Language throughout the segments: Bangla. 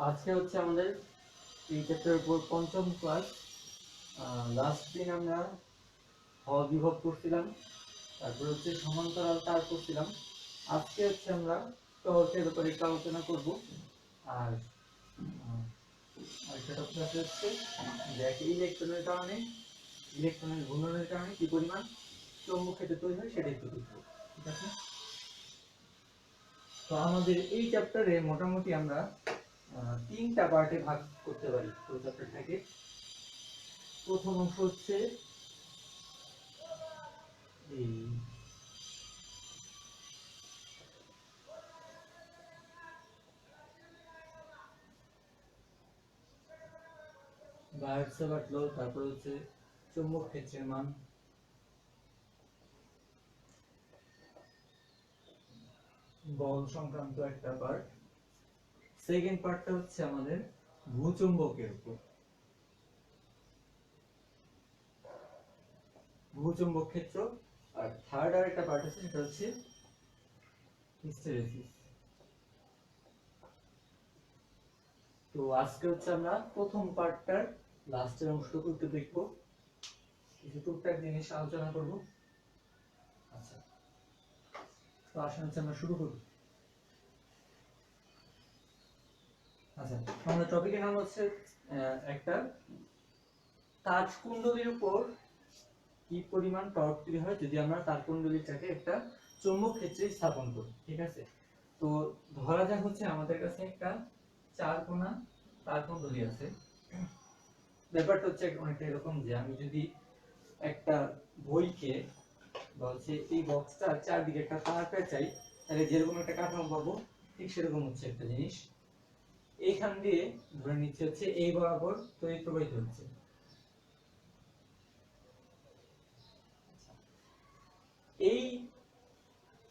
আজকে হচ্ছে আমাদের এই চ্যাপ্টারের উপর পঞ্চম ক্লাস। লাস্ট দিন আমরা হল বিভব করছিলাম, তারপরে হচ্ছে সমান্তরাল তার করছিলাম। আজকে হচ্ছে আমরা টর্কের ব্যাপারে একটু আলোচনা করব। আর আরেকটা টপিক হচ্ছে যে ইলেকট্রনের কারণে, ইলেকট্রনের ঘূর্ণনের কারণে কি পরিমাণ চৌম্বক ক্ষেত্র তৈরি হয় সেটা একটু দেখব। ঠিক আছে, তো আমাদের এই চ্যাপ্টারে মোটামুটি আমরা তিনটা পার্টে ভাগ করতে পারি পুরো চ্যাপ্টারটাকে। প্রথম অংশ হচ্ছে এই বায়ার-স্যাভার্ট ল, তারপর হচ্ছে চৌম্বক ক্ষেত্রের মান, বল সংক্রান্ত একটা পার্ট। সেকেন্ড পার্টটা হচ্ছে আমাদের ভূচৌম্বকের উপর, ভূচৌম্বক ক্ষেত্র। আর থার্ড আর একটা পার্ট আছে সেটা হচ্ছে হিস্টেরেসিস। তো আজকে হচ্ছে আমরা প্রথম পার্টটার লাস্টের অংশটুকু একটু দেখবো, কিছু টুকটাক জিনিস আলোচনা করব। আচ্ছা, তো আসলে হচ্ছে আমরা শুরু করব। আচ্ছা, আমাদের টপিকের নাম হচ্ছে একটা তারকুণ্ডলীর উপর কি পরিমাণ টর্ক তৈরি হয় যদি আমরা তারকুণ্ডলীটাকে একটা চৌম্বক ক্ষেত্রে স্থাপন করি। ঠিক আছে, তো ধরা যাক হচ্ছে আমাদের কাছে একটা চার কোণা তারকুণ্ডলী আছে। ব্যাপারটা হচ্ছে অনেকটা এরকম যে আমি যদি একটা বইকে বা হচ্ছে এই বক্সটার চারদিকে একটা তার পেঁচাই, তাহলে যেরকম একটা কাঠামো পাবো, ঠিক সেরকম হচ্ছে একটা জিনিস। এইখান দিয়ে ধরে নিচ্ছে হচ্ছে এই বরাবর তড়িৎ প্রবাহিত হচ্ছে। এই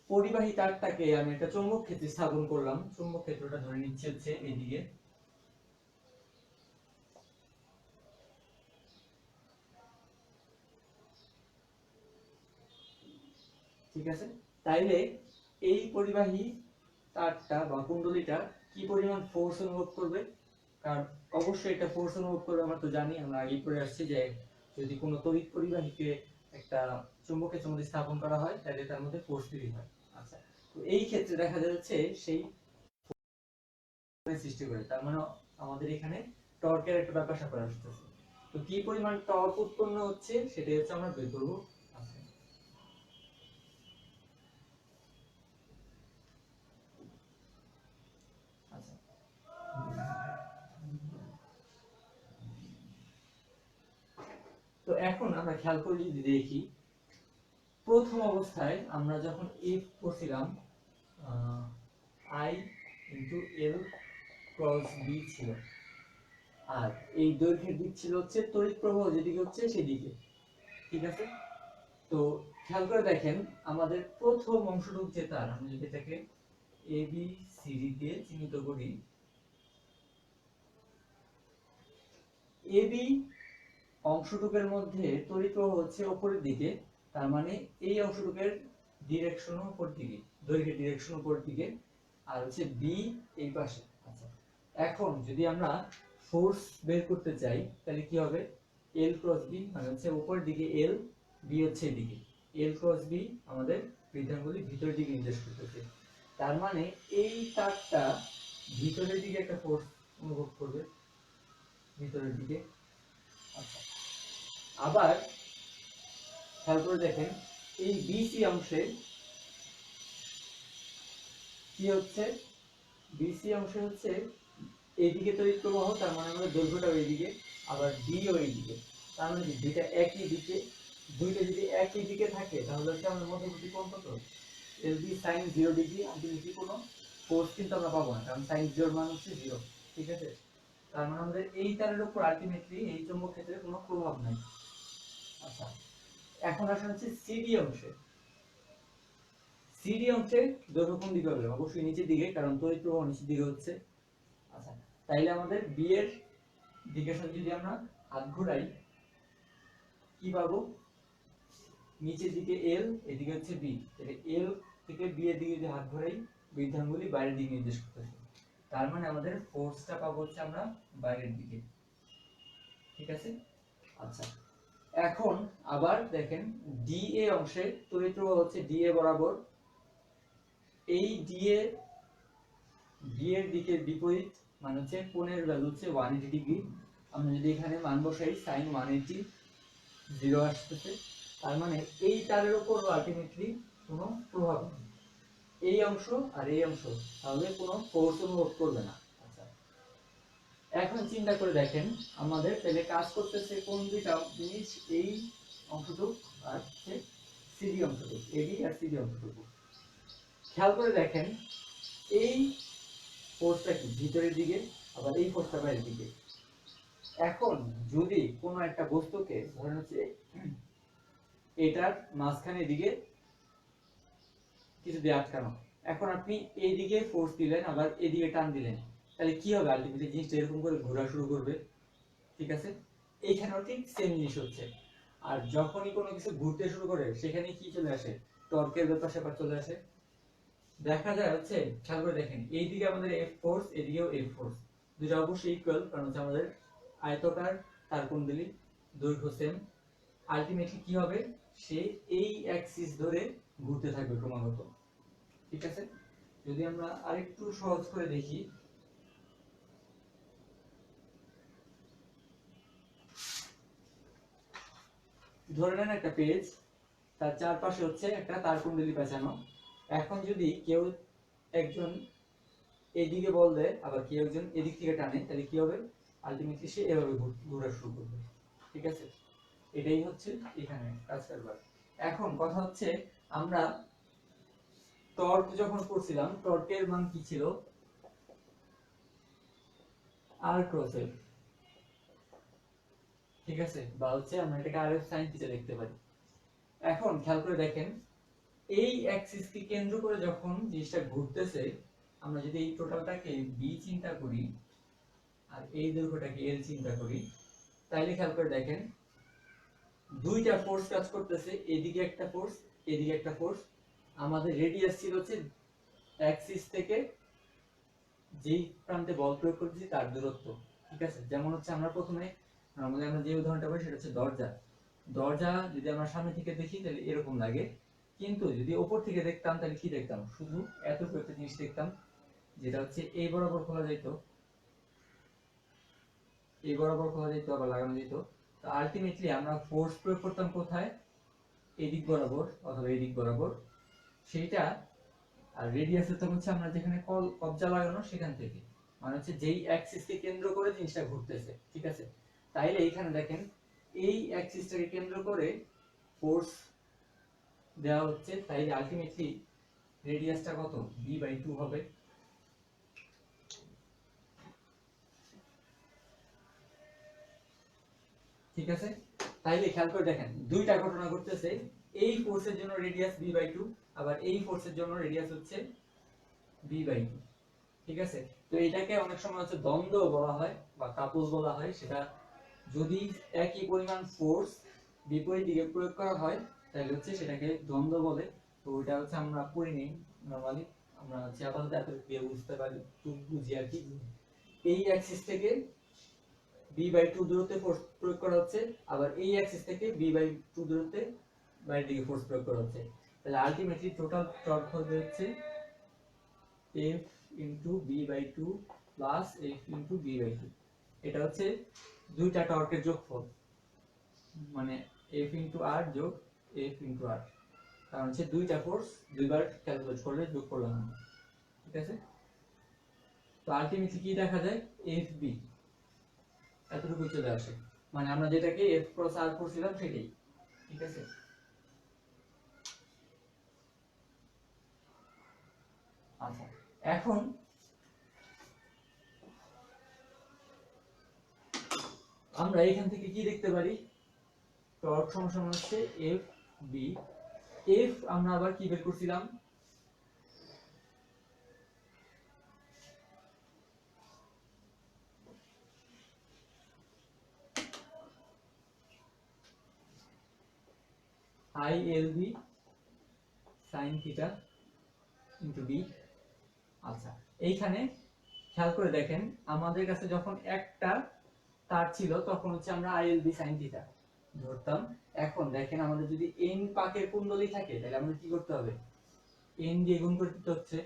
পরিবাহী তারটাকে আমি একটা চৌম্বক ক্ষেত্রে স্থাপন করলাম। চৌম্বক ক্ষেত্রটা ধরে নিচ্ছে হচ্ছে এইদিকে। ঠিক আছে, তাইলে এই পরিবাহী তারটা বা কুণ্ডলীটা কি পরিমাণ ফোর্স অনুভব করবে? কারণ অবশ্যই এটা ফোর্স অনুভব করবে, আমরা তো জানি, আমরা আগেই পড়ে আসছি যে যদি কোনো তড়িৎ পরিবাহীকে একটা চুম্বক ক্ষেত্রের মধ্যে স্থাপন করা হয় তাহলে তার মধ্যে ফোর্স তৈরি হয়। আচ্ছা, তো এই ক্ষেত্রে দেখা যাচ্ছে সেই সৃষ্টি করে, তার মানে আমাদের এখানে টর্কের একটা ব্যাপার স্যাপার আসতেছে। তো কি পরিমাণ টর্ক উৎপন্ন হচ্ছে সেটাই হচ্ছে আমরা বের করব। আচ্ছা, তো এখন আমরা খেয়াল করে যদি দেখি, প্রথম অবস্থায় আমরা যখন এফ করছিলাম I into L cross B ছিল, আর এই দৈর্ঘ্যের দিক ছিল হচ্ছে তড়িৎ প্রবাহ যেদিকে হচ্ছে সেদিকে। ঠিক আছে, তো খেয়াল করে দেখেন আমাদের প্রথম অংশটুকু যে তার, আমি যদি এটাকে এ বি সি ডি দিয়ে চিহ্নিত করি, এ বি অংশটুকের মধ্যে তড়িৎ প্রবাহ হচ্ছে উপরের দিকে, তার মানে এই অংশটুকের ডিরেকশন উপর দিকে, দৈর্ঘ্যের ডিরেকশন উপর দিকে, আর হচ্ছে বি এই পাশে। আচ্ছা, এখন যদি আমরা ফোর্স বের করতে চাই তাহলে কি হবে? এল ক্রস বি মানে হচ্ছে উপরের দিকে এল, বি হচ্ছে এদিকে। এল ক্রস বি আমাদের বৃদ্ধাঙ্গুলি ভিতরের দিকে নির্দেশ করতেছে, তার মানে এই তারটা ভিতরের দিকে একটা ফোর্স অনুভব করবে, ভিতরের দিকে। আচ্ছা, আবার খেয়াল করে দেখেন এই বিসি অংশে কি হচ্ছে? বিসি অংশে হচ্ছে এইদিকে তড়িৎ প্রবাহ, তার মানে আমাদের দৈর্ঘ্যটাও এইদিকে, আবার ডিও এইদিকে। তার মানে কি দুইটা একই দিকে, দুইটা যদি একই দিকে থাকে তাহলে হচ্ছে আমাদের মধ্যবর্তী কোণ কত? L B sine 0 degree. Ultimately কোনো ফোর্স কিন্তু আমরা পাবো না, কারণ সাইন 0 মান হচ্ছে 0। ঠিক আছে, তার মানে আমাদের এই তারের উপর আলটিমেটলি এই চৌম্বক ক্ষেত্রের কোনো প্রভাব নাই। আচ্ছা, এখন আসা হচ্ছে সিডি অংশে। সিডি অংশে দৈর্ঘ্য কোন দিকে হবে? অবশ্যই নিচের দিকে, কারণ তড়িৎ প্রবাহ নিচের দিকে হচ্ছে। আচ্ছা, তাইলে আমাদের বি এর দিকের সাথে যদি আমরা হাত ঘুরাই কি পাবো? নিচের দিকে এল, এদিকে হচ্ছে বি, তাহলে এল থেকে বি এর দিকে যদি হাত ঘুরাই বৃদ্ধাঙ্গুলি বাইরের দিকে নির্দেশ করতেছে। তার মানে আমাদের ফোর্সটা পাবো হচ্ছে আমরা বাইরের দিকে, ঠিক আছে। আচ্ছা, এখন আবার দেখেন ডিএ অংশে তড়িৎ প্রবাহ হচ্ছে ডিএ বরাবর, এই ডিএ ডি এর দিকে বিপরীত, মানে হচ্ছে কোণের ভ্যালু হচ্ছে 180 ডিগ্রি। আমরা যদি এখানে মান বসাই sin 180 0 আসতেছে, তার মানে এই তারের উপর আলটিমেটলি কোনো প্রভাব নেই, এই অংশ আর এই অংশ তাহলে কোনো ফোর্স অনুভব করবে না। আচ্ছা, এখন চিন্তা করে দেখেন আমাদের তাহলে কাজ করতেছে কোন দুইটা জিনিস, এই অংশটুকু আর হচ্ছে সিডি অংশটুকু, এবি আর সিডি অংশটুকু। খেয়াল করে দেখেন এই ফোর্সটা কি ভিতরের দিকে, আবার এই ফোর্সটা বাইরের দিকে। এখন যদি কোনো একটা বস্তুকে ধরেন হচ্ছে এটার মাঝখানের দিকে কিছু দিয়ে আটকানো, এখন আপনি এই দিকে ফোর্স দিলেন আবার এদিকে টান দিলেন, তাহলে কি হবে? আলটিমেটলি জিনিসটা এরকম করে ঘোরা শুরু করবে, ঠিক আছে। এইখানেও ঠিক সেম জিনিস হচ্ছে। আর যখনই কোনো কিছু ঘুরতে শুরু করে সেখানে কি চলে আসে? টর্কের ব্যাপার স্যাপার চলে আসে। দেখা যায় হচ্ছে, খেয়াল করে দেখেন এইদিকে আমাদের এফ ফোর্স, এদিকেও এফ ফোর্স, দুটো অবশ্যই ইকুয়াল, কারণ হচ্ছে আমাদের আয়তকার তারকুণ্ডলী দৈর্ঘ্য সেম। আলটিমেটলি কি হবে? সে এই অ্যাক্সিস ধরে ঘুরতে থাকবে ক্রমাগত, ঠিক আছে। যদি আমরা আরেকটু সহজ করে দেখি, ধরে নেন একটা পেজ, তার চারপাশে হচ্ছে একটা তারকুণ্ডলী পেঁচানো। এখন যদি কেউ একজন এদিকে বল দেয় আবার কেউ একজন এদিক থেকে টানে, তাহলে কি হবে? আলটিমেটলি সে এভাবে ঘোরা শুরু করবে, ঠিক আছে। এটাই হচ্ছে এখানে কাজ কারবার। এখন কথা হচ্ছে আমরা টর্ক যখন করছিলাম, টর্কের মান কি ছিল? আর ক্রস এফ, ঠিক আছে, বা হচ্ছে আমরা এটাকে আর এফ সাইন থিটা লিখতে পারি। এখন খেয়াল করে দেখেন এই অ্যাক্সিসকে কেন্দ্র করে যখন জিনিসটা ঘুরতেছে, আমরা যদি এই টোটালটাকে বি চিন্তা করি আর এই দৈর্ঘ্যটাকে এল চিন্তা করি, তাইলে খেয়াল করে দেখেন দুইটা ফোর্স কাজ করতেছে, এদিকে একটা ফোর্স, এদিকে একটা ফোর্স। আমাদের রেডিয়াস ছিল হচ্ছে অ্যাক্সিস থেকে যেই প্রান্তে বল প্রয়োগ করতেছি তার দূরত্ব, ঠিক আছে। যেমন হচ্ছে আমরা প্রথমে নরমালি আমরা যে উদাহরণটা পাই সেটা হচ্ছে দরজা। দরজা যদি আমরা সামনে থেকে দেখি তাহলে এরকম লাগে, কিন্তু যদি উপর থেকে দেখতাম তাহলে কি দেখতাম? শুধু এতটুকু একটা জিনিস দেখতাম, যেটা হচ্ছে এই বরাবর খোলা যেত, এই বরাবর খোলা যেত আবার লাগানো যেত। তো আলটিমেটলি আমরা ফোর্স প্রয়োগ করতাম কোথায়? এদিক বরাবর অথবা এদিক বরাবর, সেইটা। আর রেডিয়াস হচ্ছে আমরা যেখানে কবজা লাগানো সেখান থেকে, মানে হচ্ছে যেই অ্যাক্সিসকে কেন্দ্র করে জিনিসটা ঘুরতেছে, ঠিক আছে। তাইলে এইখানে দেখেন এই অ্যাক্সিসটাকে কেন্দ্র করে ফোর্স দেওয়া হচ্ছে, তাইলে আলটিমেটলি রেডিয়াসটা কত? b/2 হবে, ঠিক আছে। তাইলে খেয়াল করে দেখেন দুইটা ঘটনা ঘটতেছে, এই ফোর্সের জন্য রেডিয়াস b/2, আবার এই ফোর্সের জন্য রেডিয়াস হচ্ছে b/2, ঠিক আছে। তো এটাকে অনেক সময় হচ্ছে দ্বন্দ্ব বলা হয় বা কাপল বলা হয়। সেটা যদি একই পরিমাণ ফোর্স বিপরীত দিকে প্রয়োগ করা হয় তাহলে হচ্ছে সেটাকে দ্বন্দ্ব বলে। তো ওটা হচ্ছে আমরা পড়িনি নরমালি, আমরা হচ্ছে আপাতত এতটুকু বুঝতে পারি, বুঝি আর কি। এই অ্যাক্সিস থেকে b/2 দূরত্বে ফোর্স প্রয়োগ করা হচ্ছে, আবার এই অ্যাক্সিস থেকে b/2 দূরত্বে বাইরের দিকে ফোর্স প্রয়োগ করা হচ্ছে। তাহলে আলটিমেটলি টোটাল টর্ক হবে হচ্ছে F into b/2 plus F into b/2। এটা হচ্ছে দুইটা টর্কের যোগফল, মানে F into R যোগ F into R, কারণ হচ্ছে দুইটা ফোর্স দুইবার ক্যালকুলেট করলে যোগ করলাম, ঠিক আছে। তো আলটিমেটলি কি দেখা যায়? FB এতটুকু চলে আসে, মানে আমরা যেটাকে F ক্রস R করছিলাম সেটাই, ঠিক আছে। আচ্ছা, এখন আমরা এখান থেকে কি দেখতে পারি? টর্ক সমান হচ্ছে এফ বি। এফ আমরা আবার কি বের করছিলাম? I L B sine theta into B. আচ্ছা, এইখানে খেয়াল করে দেখেন আমাদের কাছে যখন একটা তার ছিল তখন হচ্ছে আমরা আইএল বি সাইন থিটা ধরতাম। এখন দেখেন আমাদের যদি এন পাকের কুণ্ডলী থাকে তাহলে আমাদের কি করতে হবে, এন দিয়ে গুণ করতে হচ্ছে,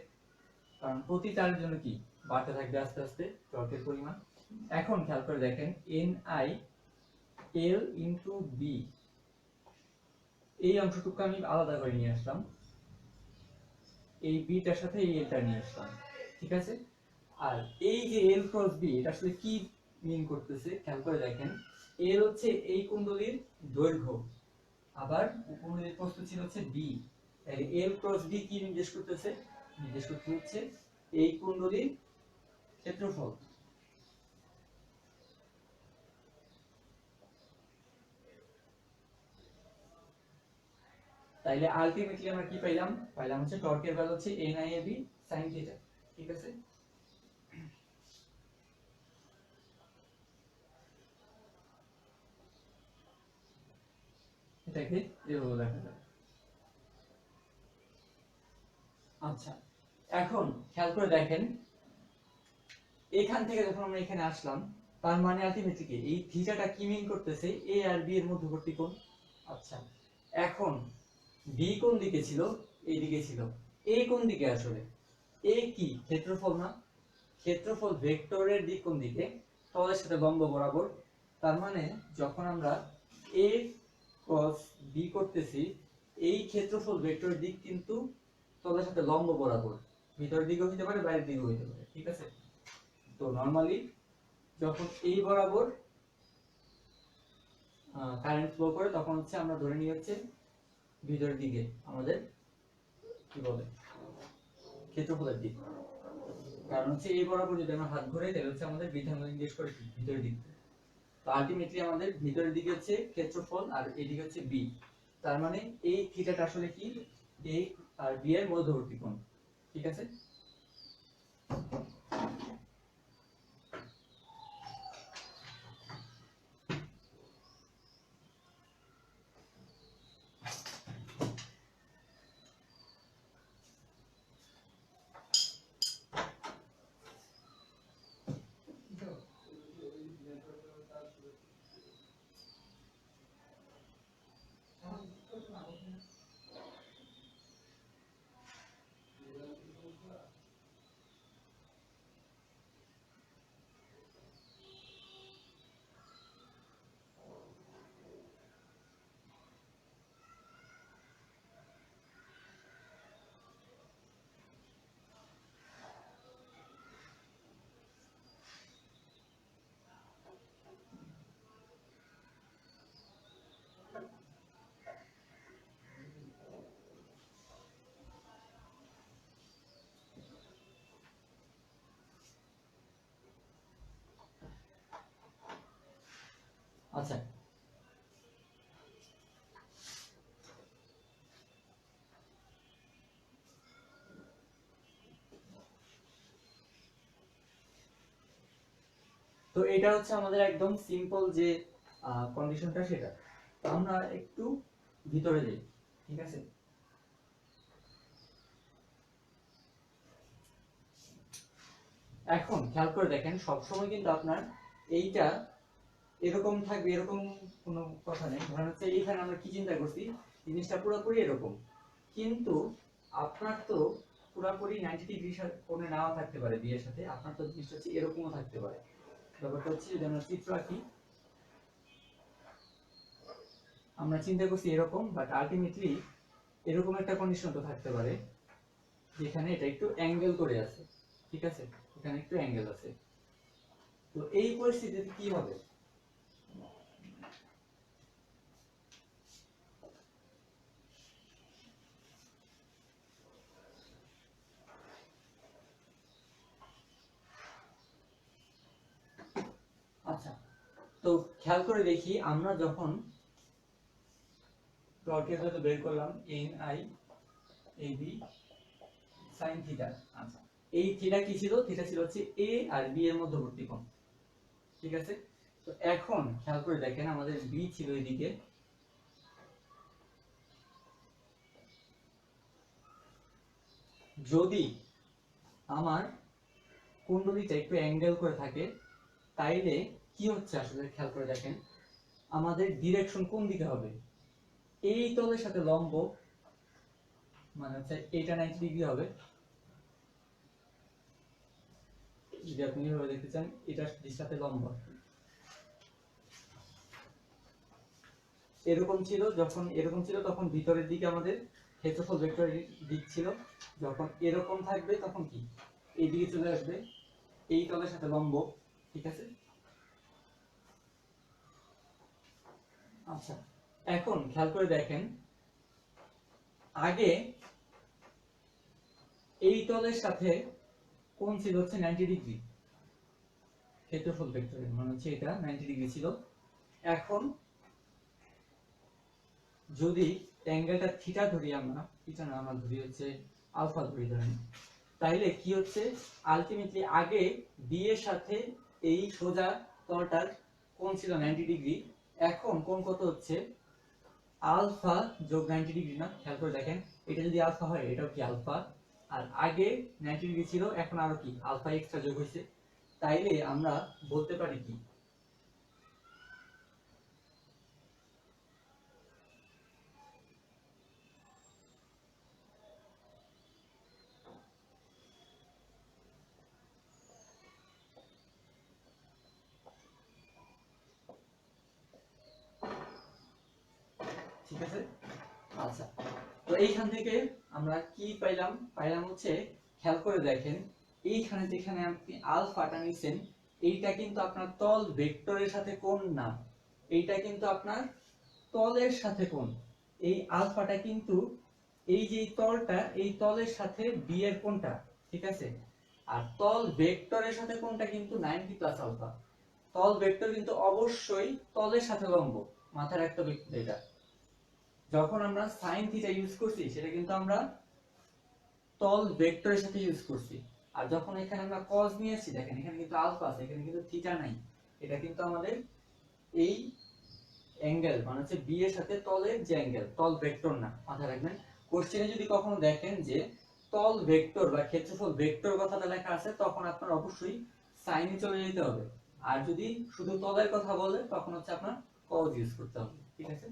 কারণ প্রতি তারের জন্য কি বাড়তে থাকবে আস্তে আস্তে টর্কের পরিমাণ। এখন খেয়াল করে দেখেন N I L into B, এই অংশটুকু আমি আলাদা করে নিয়ে আসলাম, এই বিটার সাথে এই এলটা নিয়ে আসলাম, ঠিক আছে। আর এই যে এল ক্রস বি এটা আসলে কি মিন করতেছে খেয়াল করে দেখেন, এল হচ্ছে এই কুণ্ডলীর দৈর্ঘ্য, আবার কুণ্ডলীর প্রস্থ ছিল হচ্ছে বি, তাহলে এল ক্রস বি কি নির্দেশ করতেছে, নির্দেশ করতে হচ্ছে এই কুণ্ডলীর ক্ষেত্রফল। তাইলে আলটিমেটলি আমরা কি পাইলাম, পাইলাম হচ্ছে টর্কের ভ্যালু হচ্ছে NIAB sin থিটা, ঠিক আছে। এটাকে এভাবে দেখা যায়। আচ্ছা এখন খেয়াল করে দেখেন এখান থেকে যখন আমরা এখানে আসলাম তার মানে আলটিমেটলি কি এই থিটাটা কি মিন করতেছে, এ আর বি এর মধ্যবর্তী কোণ। আচ্ছা এখন বি কোন দিকে ছিল, এই দিকে ছিল, এ কোন দিকে আসলে, এ কি ক্ষেত্রফল না, ক্ষেত্রফল ভেক্টরের দিক কোন দিকে, তলের সাথে লম্ব বরাবর। তার মানে যখন আমরা এ ক্রস বি করতেছি এই ক্ষেত্রফল ভেক্টরের দিক কিন্তু তলের সাথে লম্ব বরাবর, ভিতরের দিকেও হতে পারে বাইরের দিকেও হতে পারে, ঠিক আছে। তো নরমালি যখন এই বরাবর কারেন্ট ফ্লো করে তখন হচ্ছে আমরা ধরে নিয়ে হচ্ছে ভিতরের দিকে আমাদের কি বলে ক্ষেত্রফলের দিক, কারণ হচ্ছে এই বরাবর যদি আমরা হাত ঘুরাই তাহলে হচ্ছে আমাদের বৃদ্ধাঙ্গুল নির্দেশ করে ভিতরের দিক। তো আলটিমেটলি আমাদের ভিতরের দিকে হচ্ছে ক্ষেত্রফল আর এদিকে হচ্ছে বি, তার মানে এই থিটাটা আসলে কি এ আর বি এর মধ্যবর্তী কোণ, ঠিক আছে। আচ্ছা তো এটা হচ্ছে আমাদের একদম সিম্পল যে কন্ডিশনটা, সেটা আমরা একটু ভিতরে যাই, ঠিক আছে। এখন খেয়াল করে দেখেন সবসময় কিন্তু আপনার এইটা এরকম থাকবে এরকম কোনো কথা নেই, ধরেন হচ্ছে এইখানে আমরা কি চিন্তা করছি জিনিসটা পুরোপুরি এরকম, কিন্তু আপনার তো পুরোপুরি 90 ডিগ্রি কোণে নাও থাকতে পারে বিয়ের সাথে, আপনার তো জিনিসটা হচ্ছে এরকমও থাকতে পারে। ব্যাপারটা হচ্ছে যদি আমরা চিত্র আঁকি আমরা চিন্তা করছি এরকম, বাট আলটিমেটলি এরকম একটা কন্ডিশন তো থাকতে পারে যেখানে এটা একটু অ্যাঙ্গেল করে আছে, ঠিক আছে, এখানে একটু অ্যাঙ্গেল আছে। তো এই পরিস্থিতিতে কি হবে, আচ্ছা তো খেয়াল করে দেখি আমরা যখন টর্কের ভ্যালু বের করলাম NIAB sin থিটা, আচ্ছা এই থিটা কি ছিল, থিটা ছিল হচ্ছে এ আর বি এর মধ্যবর্তী কোণ, ঠিক আছে। তো এখন খেয়াল করে দেখেন আমাদের বি ছিল এদিকে, যদি আমার কুণ্ডলীটা একটু অ্যাঙ্গেল করে থাকে, তাইলে কি হচ্ছে আসলে খেয়াল করে দেখেন, আমাদের ডিরেকশন কোন দিকে হবে, এই তলের সাথে লম্ব, মানে হচ্ছে এটা 90 ডিগ্রি হবে। যদি আপনি এভাবে দেখতে চান, এটার সাথে লম্ব এরকম ছিল, যখন এরকম ছিল তখন ভিতরের দিকে আমাদের ক্ষেত্রফল ভেক্টরের দিক ছিল, যখন এরকম থাকবে তখন কি এই দিকে চলে আসবে, এই তলের সাথে লম্ব। ঠিক আছে, আচ্ছা এখন খেয়াল করে দেখেন, আগে এই তলের সাথে কোণ ছিল হচ্ছে 90 ডিগ্রি, ক্ষেত্রফল ভেক্টরের মানে হচ্ছে এটা 90 ডিগ্রি ছিল। এখন যদি অ্যাঙ্গেলটা থিটা ধরি, আমরা থিটা না, আমরা ধরি হচ্ছে আলফা ধরি ধরেন, তাইলে কি হচ্ছে আলটিমেটলি আগে বি এর সাথে এই সোজা তলটার কোণ ছিল 90 ডিগ্রি, এখন কোণ কত হচ্ছে আলফা যোগ 90 ডিগ্রি না, খেয়াল করে দেখেন, এটা যদি আলফা হয় এটাও কি আলফা, আর আগে 90 ডিগ্রি ছিল এখন আরো কি আলফা এক্সট্রা যোগ হয়েছে, তাইলে আমরা বলতে পারি কি ঠিক আছে। আচ্ছা, তো এইখান থেকে আমরা কি পাইলাম, পাইলাম হচ্ছে খেয়াল করে দেখেন, এইখানে যেখানে আপনি আলফাটা নিছেন, এইটা কিন্তু আপনার তল ভেক্টরের সাথে কোণ না, এইটা কিন্তু আপনার তলের সাথে কোণ। এই আলফাটা কিন্তু এই যে তলটা, এই তলের সাথে বি এর কোণটা, ঠিক আছে, আর তল ভেক্টরের সাথে কোণটা কিন্তু 90 প্লাস আলফা। তল ভেক্টর কিন্তু অবশ্যই তলের সাথে লম্ব, মাথায় রাখতে হবে এটা। যখন আমরা sin থিটা ইউজ করছি সেটা কিন্তু আমরা তল ভেক্টরের সাথে ইউজ করছি, আর যখন এখানে আমরা cos নিয়েছি, দেখেন এখানে কিন্তু আলফা আছে, এখানে কিন্তু থিটা নাই, এটা কিন্তু আমাদের এই অ্যাঙ্গেল মানে হচ্ছে বি এর সাথে তলের যে অ্যাঙ্গেল, তল ভেক্টর না, মাথায় রাখবেন। কোশ্চেনে যদি কখনো দেখেন যে তল ভেক্টর বা ক্ষেত্রফল ভেক্টর কথাটা লেখা আছে, তখন আপনার অবশ্যই সাইনে চলে যেতে হবে, আর যদি শুধু তলের কথা বলে তখন হচ্ছে আপনার cos ইউজ করতে হবে। ঠিক আছে,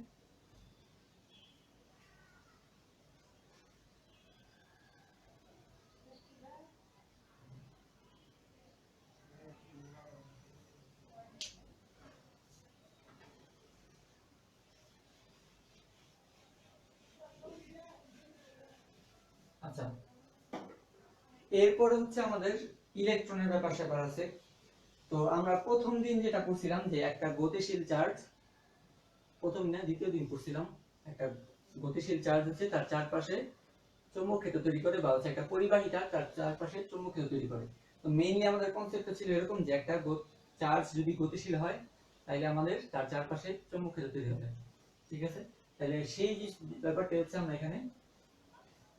আচ্ছা এরপরে হচ্ছে আমাদের ইলেকট্রনের ব্যাপার স্যাপার আছে। তো আমরা প্রথম দিন যেটা করছিলাম যে একটা গতিশীল চার্জ, প্রথম দিন দ্বিতীয় দিন করছিলাম, একটা গতিশীল চার্জ হচ্ছে তার চারপাশে চৌম্বক ক্ষেত্র তৈরি করে, বা হচ্ছে একটা পরিবাহিতা তার চারপাশে চৌম্বক ক্ষেত্র তৈরি করে। তো মেইনলি আমাদের কনসেপ্টটা ছিল এরকম যে একটা চার্জ যদি গতিশীল হয় তাহলে আমাদের তার চারপাশে চৌম্বক ক্ষেত্র তৈরি হবে। ঠিক আছে, তাহলে সেই ব্যাপারটা হচ্ছে আমরা এখানে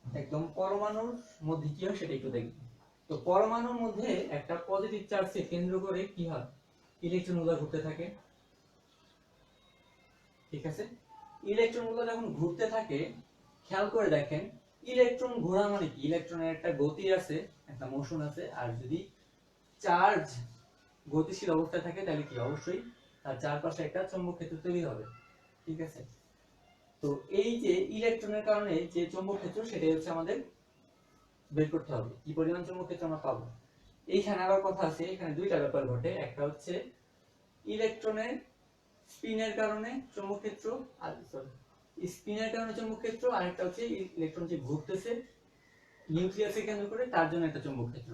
একদম পরমাণুর মধ্যে কি হয় সেটা একটু দেখব। তো পরমাণুর মধ্যে একটা পজিটিভ চার্জকে কেন্দ্র করে কি হয়, ইলেকট্রনগুলো ঘুরতে থাকে। ঠিক আছে, ইলেকট্রনগুলো যখন ঘুরতে থাকে, খেয়াল করে দেখেন ইলেকট্রন ঘোরা মানে কি, ইলেকট্রনের একটা গতি আছে, একটা মোশন আছে, আর যদি চার্জ গতিশীল অবস্থায় থাকে তাহলে কি অবশ্যই তার চারপাশে একটা চৌম্বক ক্ষেত্র তৈরি হবে। ঠিক আছে, তো এই যে ইলেকট্রনের কারণে যে চৌম্বক ক্ষেত্র সেটাই হচ্ছে আমাদের বের করতে হবে, কি পরিমাণ চৌম্বক ক্ষেত্র আমরা পাবো। এইখানে আবার কথা আছে, এখানে দুইটা ব্যাপার ঘটে, একটা হচ্ছে ইলেকট্রনের স্পিনের কারণে চৌম্বক ক্ষেত্র, আর সরি স্পিনের কারণে চৌম্বক ক্ষেত্র, আর একটা হচ্ছে ইলেকট্রন যে ঘুরতেছে নিউক্লিয়াসকে কেন্দ্র করে তার জন্য একটা চৌম্বক ক্ষেত্র।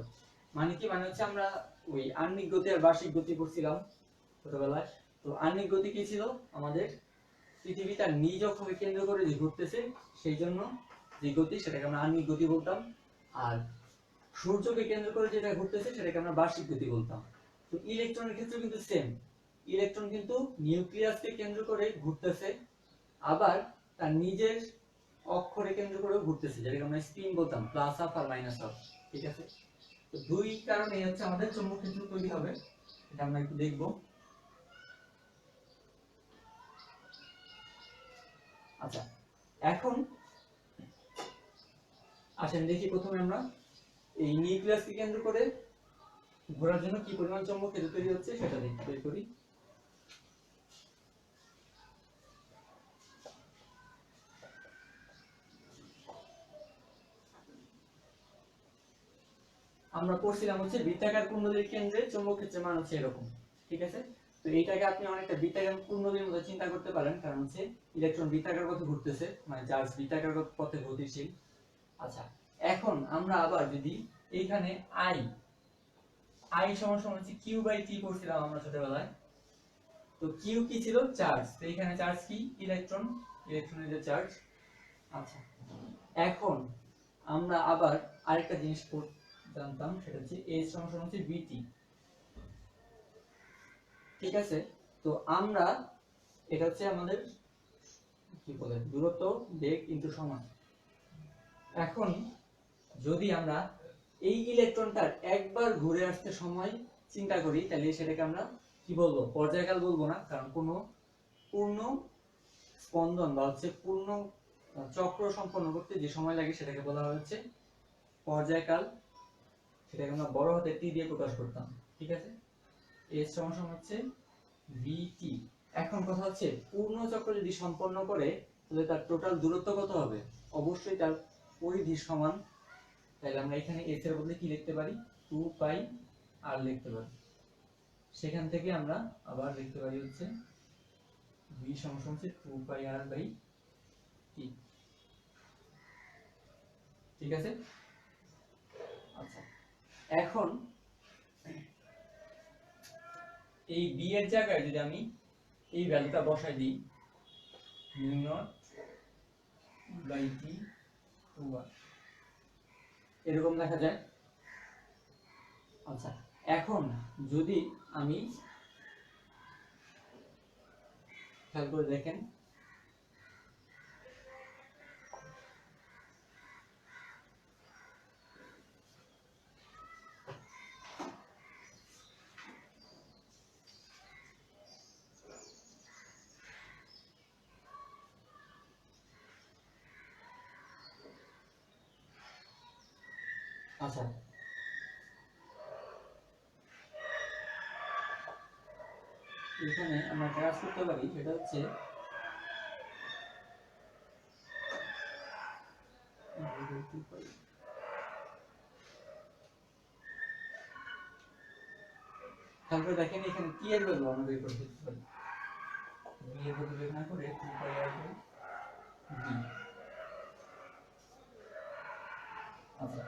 মানে কি, মানে হচ্ছে আমরা ওই আণবিক গতি আর বার্ষিক গতি পড়ছিলাম ছোটবেলায়। তো আণবিক গতি কি ছিল, আমাদের পৃথিবী তার নিজ অক্ষকে কেন্দ্র করে যে ঘুরতেছে সেই জন্য যে গতি সেটাকে আমরা আণবিক গতি বলতাম, আর সূর্যকে কেন্দ্র করে যেটা ঘুরতেছে সেটাকে আমরা বার্ষিক গতি বলতাম। তো ইলেকট্রনের ক্ষেত্রে কিন্তু সেম, ইলেকট্রন কিন্তু নিউক্লিয়াসকে কেন্দ্র করে ঘুরতেছে, আবার তার নিজের অক্ষরে কেন্দ্র করে ঘুরতেছে, যেটাকে আমরা স্পিন বলতাম, প্লাস হাফ আর মাইনাস হাফ। ঠিক আছে, তো দুই কারণে হচ্ছে আমাদের চৌম্বক ক্ষেত্র তৈরি হবে, এটা আমরা একটু দেখব। আচ্ছা এখন আসেন দেখি, প্রথমে আমরা এই নিউক্লিয়াসকে কেন্দ্র করে ঘোরার জন্য কি পরিমাণ চৌম্বক ক্ষেত্র তৈরি হচ্ছে সেটা দেখতে বের করি। আমরা পড়ছিলাম হচ্ছে বৃত্তাকার কুণ্ডলীর কেন্দ্রে চৌম্বক ক্ষেত্রের মান হচ্ছে এরকম, ঠিক আছে। তো এইটাকে আপনি অনেকটা বৃত্তাকার কুণ্ডলীর মতো চিন্তা করতে পারেন, কারণ হচ্ছে ইলেকট্রন বৃত্তাকার পথে ঘুরতেছে, মানে চার্জ বৃত্তাকার পথে গতিশীল। আচ্ছা, এখন আমরা আবার যদি এইখানে আই আই সমান সমান হচ্ছে কিউ বাই টি পড়ছিলাম আমরা ছোটবেলায়। তো কিউ কি ছিল? চার্জ। তো এখানে চার্জ কি? ইলেকট্রন, ইলেকট্রনের যে চার্জ। আচ্ছা, এখন আমরা আবার আরেকটা জিনিস জানতাম, সেটা হচ্ছে এইচ সমান সমান হচ্ছে বিটি, ঠিক আছে। তো আমরা এটা হচ্ছে আমাদের কি বলে দূরত্ব, বেগ ইনটু সময়। এখন যদি আমরা এই ইলেকট্রনটার একবার ঘুরে আসতে সময় চিন্তা করি, তাহলে সেটাকে আমরা কি বলবো? পর্যায়কাল বলবো না, কারণ কোনো পূর্ণ স্পন্দন বা হচ্ছে পূর্ণ চক্র সম্পন্ন করতে যে সময় লাগে সেটাকে বলা হচ্ছে পর্যায়কাল। সেটাকে আমরা বড় হাতে টি দিয়ে প্রকাশ করতাম, ঠিক আছে। এর সমান হচ্ছে ভিটি। এখন কথা হচ্ছে পূর্ণ চক্র যদি সম্পন্ন করে তাহলে তার টোটাল দূরত্ব কত হবে? অবশ্যই তার পরিধি সমান। তাহলে আমরা এখানে এস এর বদলে কি লিখতে পারি? 2 পাই আর লিখতে পারি। সেখান থেকে আমরা আবার লিখতে পারি হচ্ছে v সমান হচ্ছে 2 পাই আর বাই টি, ঠিক আছে। আচ্ছা, এখন এই b এর জায়গায় যদি আমি এই ভ্যালুটা বসাই দিই, mu naught by T 2r, এরকম দেখা যায়। আচ্ছা, এখন যদি আমি খেয়াল করে দেখেন, আচ্ছা এখানে আমরা কাজ করতে পারি, সেটা হচ্ছে তারপরে দেখেন এখানে কি এর ভ্যালু আমরা বের করতে পারি। বি এর ভ্যালু বের না করে 2 পাই আর ডি। আচ্ছা,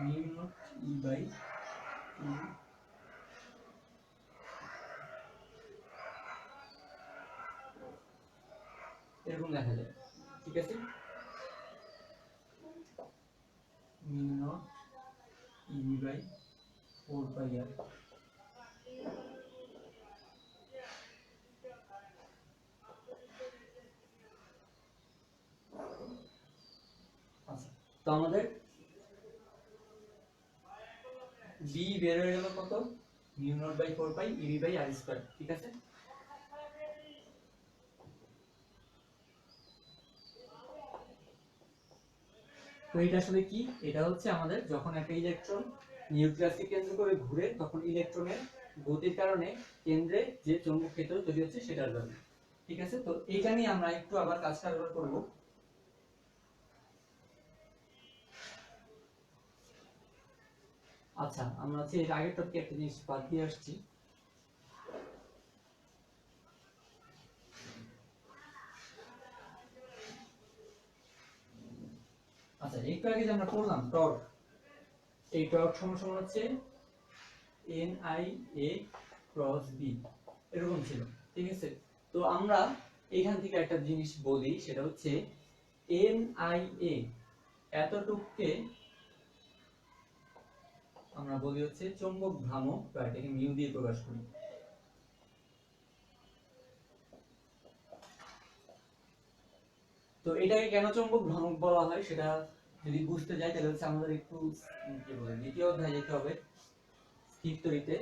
মিউ নট ই বাই 2 এরকম দেখা যায়, ঠিক আছে। Mu naught I by 4 pi R. আচ্ছা, তো আমাদের বি বের হয়ে গেল কত? Mu naught by 4 pi IB by R square, ঠিক আছে। তো এটা আসলে কি? এটা হচ্ছে আমাদের যখন একটা ইলেকট্রন নিউক্লিয়াসকে কেন্দ্র করে ঘুরে, তখন ইলেকট্রনের গতির কারণে কেন্দ্রে যে চৌম্বক ক্ষেত্র তৈরি হচ্ছে সেটার ভ্যালু, ঠিক আছে। তো এইটা নিয়ে আমরা একটু আবার কাজ কারবার করব। আচ্ছা, আমরা হচ্ছে এর আগের টপিকে একটা জিনিস বাদ দিয়ে আসছি। আচ্ছা, একটু আগে যে আমরা পড়লাম টর্ক, এই টর্ক সমান সমান হচ্ছে N I A cross B, এরকম ছিল, ঠিক আছে। তো আমরা এখান থেকে একটা জিনিস বলি, সেটা হচ্ছে এন আই এ এতটুকুকে আমরা বলি হচ্ছে চৌম্বক ভ্রামক, বা এটাকে মিউ দিয়ে প্রকাশ করি। তো এটাকে কেন চৌম্বক ভ্রামক বলা হয় সেটা যদি বুঝতে যাই, তাহলে হচ্ছে আমাদের একটু কি বলে দ্বিতীয় অধ্যায়ে যেতে হবে, স্থির তড়িতে।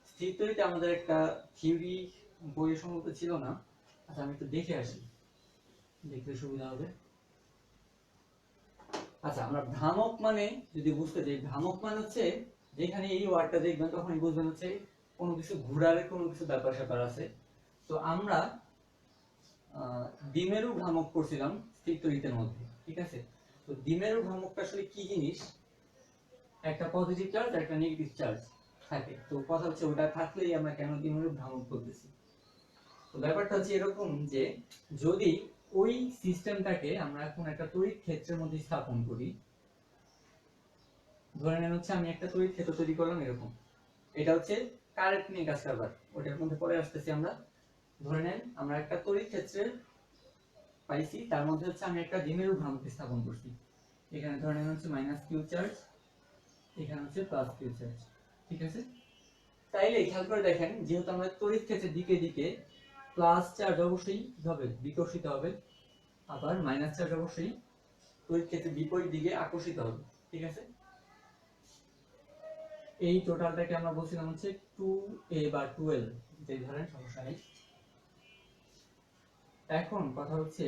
স্থির তড়িতে আমাদের একটা থিওরি বইয়ে সম্ভবত ছিল না। আচ্ছা, আমি একটু দেখে আসি, দেখলে সুবিধা হবে। আচ্ছা, আমরা ভ্রামক মানে যদি বুঝতে যাই, ভ্রামক মানে হচ্ছে যেখানে এই ওয়ার্ডটা দেখবেন তখনই বুঝবেন হচ্ছে কোনো কিছু ঘোরার কোনো কিছু ব্যাপার স্যাপার আছে। তো আমরা দ্বিমেরু ভ্রামক করছিলাম স্থির তড়িতের মধ্যে, ঠিক আছে। তো দ্বিমেরু ভ্রামকটা আসলে কি জিনিস, একটা পজিটিভ চার্জ আর একটা নেগেটিভ চার্জ থাকে। তো কথা হচ্ছে ওটা থাকলেই আমরা কেন দ্বিমেরু ভ্রামক বলতেছি। তো ব্যাপারটা হচ্ছে এরকম যে যদি ওই সিস্টেমটাকে আমরা এখন একটা তড়িৎ ক্ষেত্রের মধ্যে স্থাপন করি, ধরে নেন হচ্ছে আমি একটা তড়িৎ ক্ষেত্র তৈরি করলাম এরকম, এটা হচ্ছে কারেন্ট নিয়ে কাজ করবার, ওটার মধ্যে পরে আসতেছি আমরা। ধরে নেন আমরা একটা তড়িৎ ক্ষেত্রের পাইছি, তার মধ্যে হচ্ছে আমি একটা দ্বিমেরু ভ্রামক স্থাপন করছি। এখানে ধরে নেন হচ্ছে মাইনাস কিউ চার্জ, এখানে হচ্ছে প্লাস কিউ চার্জ, ঠিক আছে। তাইলে খেয়াল করে দেখেন, যেহেতু আমরা তড়িৎ ক্ষেত্রের দিকে দিকে প্লাস চার্জ অবশ্যই কি হবে, বিকর্ষিত হবে, আবার মাইনাস চার্জ অবশ্যই তড়িৎ ক্ষেত্রের বিপরীত দিকে আকর্ষিত হবে, ঠিক আছে। এই টোটালটাকে আমরা বলছিলাম হচ্ছে 2a বা 12, যেই ধরেন সমস্যা নেই। এখন কথা হচ্ছে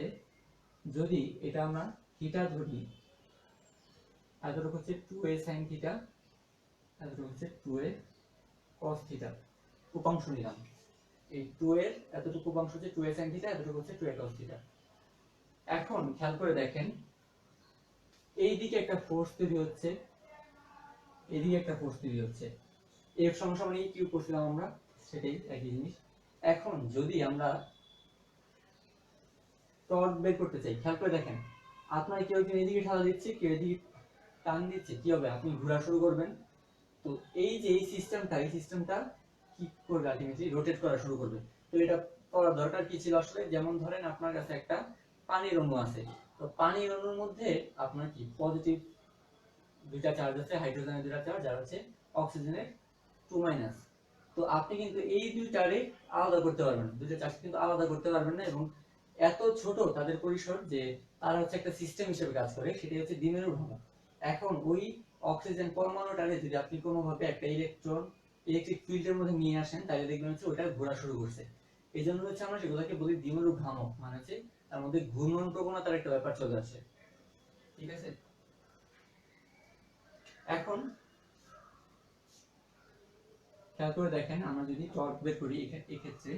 যদি এটা আমরা থিটা ধরি, এতটুকু হচ্ছে 2a sin থিটা, এতটুকু হচ্ছে 2a cos থিটা, উপাংশ নিলাম। এই 2 এর এতটুকু উপাংশ হচ্ছে 2a sin থিটা, এতটুকু হচ্ছে 2a cos থিটা। এখন খেয়াল করে দেখেন, এই দিকে একটা ফোর্স তৈরি হচ্ছে, এদিকে একটা ফোর্স তৈরি হচ্ছে, F সমান E কিউ করছিলাম আমরা, সেটাই একই জিনিস। এখন যদি আমরা টর্ক বের করতে চাই, খেয়াল করে দেখেন, আপনার কেউ একজন এদিকে ঠেলা দিচ্ছে, কেউ এদিকে টান দিচ্ছে, কি হবে, আপনি ঘোরা শুরু করবেন। তো এই যে এই সিস্টেমটা কি করবে, আলটিমেটলি রোটেট করা শুরু করবে। তো এটা করার দরকার কি ছিল আসলে, যেমন ধরেন আপনার কাছে একটা পানির অণু আছে, তো পানির অণুর মধ্যে আপনার কি পজিটিভ দুইটা চার্জ আছে, হাইড্রোজেনের দুইটা চার্জ আর হচ্ছে অক্সিজেনের 2 মাইনাস। তো আপনি কিন্তু এই দুইটারে আলাদা করতে পারবেন না, দুইটা চার্জ কিন্তু আলাদা করতে পারবেন না, এবং এত ছোট তাদের পরিসর যে তারা হচ্ছে একটা সিস্টেম হিসেবে কাজ করে, সেটাই হচ্ছে দ্বিমেরু ভ্রামক। এখন ওই অক্সিজেন পরমাণুটারে যদি আপনি কোনোভাবে একটা ইলেকট্রিক ফিল্ডের মধ্যে নিয়ে আসেন, তাহলে দেখবেন হচ্ছে ওটা ঘোরা শুরু করছে। এই জন্য হচ্ছে আমরা সেগুলোকে বলি দ্বিমেরু ভ্রামক, মানে হচ্ছে তার মধ্যে ঘূর্ণন প্রবণতার একটা ব্যাপার চলে আসে, ঠিক আছে। এখন খেয়াল করে দেখেন, আমরা যদি টর্ক বের করি এক্ষেত্রে